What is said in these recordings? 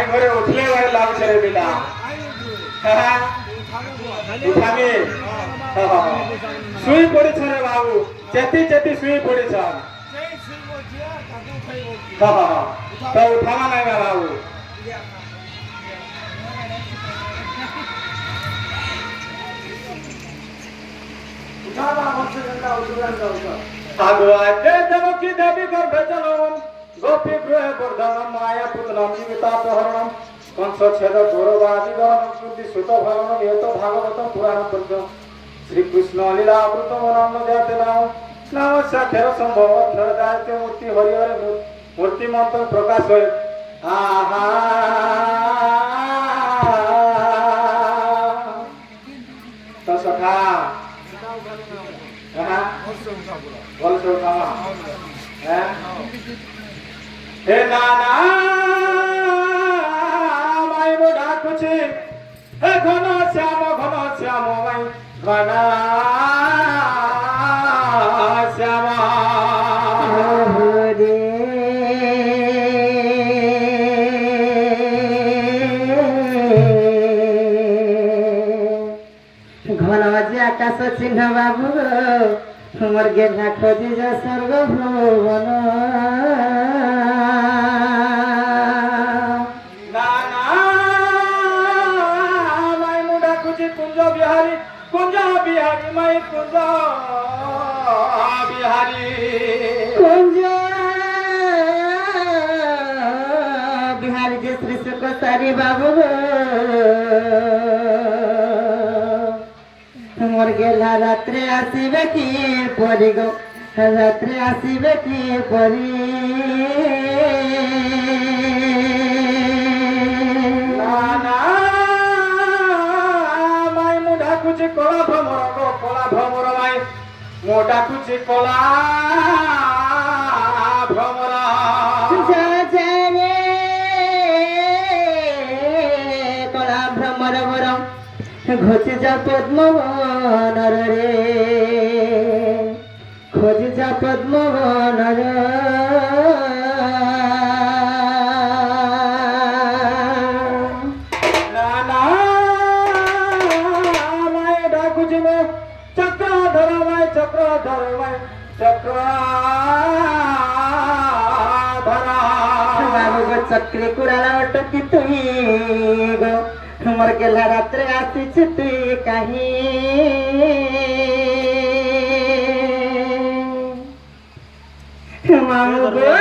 ঘরে উঠলে ঘরে লাভ ছেড়ে দিলাম উঠামি শুই পড়েছ রে বাবু চেতি চেতি শুই পড়েছ তো উঠামা নাই বাবু আগুয়াতে দেবকী দেবী গর্ভে জনম গোপী গৃহে বর্ধনম মায়া পুতনম জীবিতাপহরণম কংস ছেদ গৌরবাদি দহনম কুন্তি সুত ভরণ ইহত ভাগবত পুরাণ পর্যম শ্রীকৃষ্ণ লীলাবৃত মনন্দ দেয়তে নাম নাম সাক্ষর সম্ভব অক্ষর দায়িত্ব মূর্তি হরি হরে মূর্তি মন্ত্র প্রকাশ হয়ে আহা তো সখা বলছো খাওয়া হ্যাঁ হে নানা মাই ডাকুছি হে ঘন শ্যাম মাই ঘন শ্যাম রে ঘন যে আকাশ চিহ্ন বাবু তোমার গেলা খোঁজি যে স্বর্গ ভুবন কুঞ্জ বিহারি মাই কুঞ্জ বিহারি কুঞ্জ বিহারি যে শ্রী সুকসারি বাবু তোমার গেলা রাত্রে আসিবে কি পরি গো রাত্রে আসিবে কি পরি ডাকুছি কলা ভ্রমর গো কলা ভ্রমর মাই মো ডাকুছি কলা ভ্রমর রে কলা ভ্রমর বর ঘোচি যা পদ্মবন রে খোঁজি যা পদ্মবন চক্রধর মাই চক্রধর বাবু গো চক্রে কুড়ালা অটকি তুই গো তোমার গেলা রাত্রে আসিছি তুই কাহি মামু গো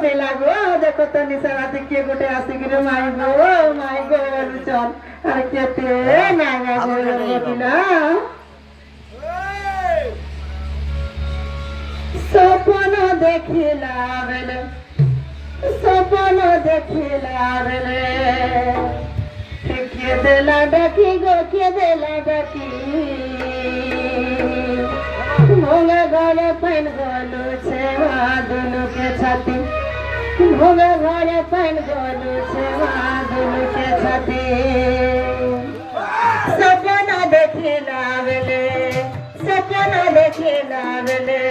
পেলা গো দেখো তো নিশা রাতে কে গোটে আসিকি মাই গো বলুছন আর কেতে নাগা বলিলা স্বপ্ন দেখিলা বেলে কে দেলা ডাকি গো কে দেলা ডাকি ভোগে ঘরে পাইন গলু সেবা দুলুকে ছাতি ভোগে ঘরে পাইন গলু সেবা দুলুকে ছাতি স্বপ্ন দেখিলা বেলে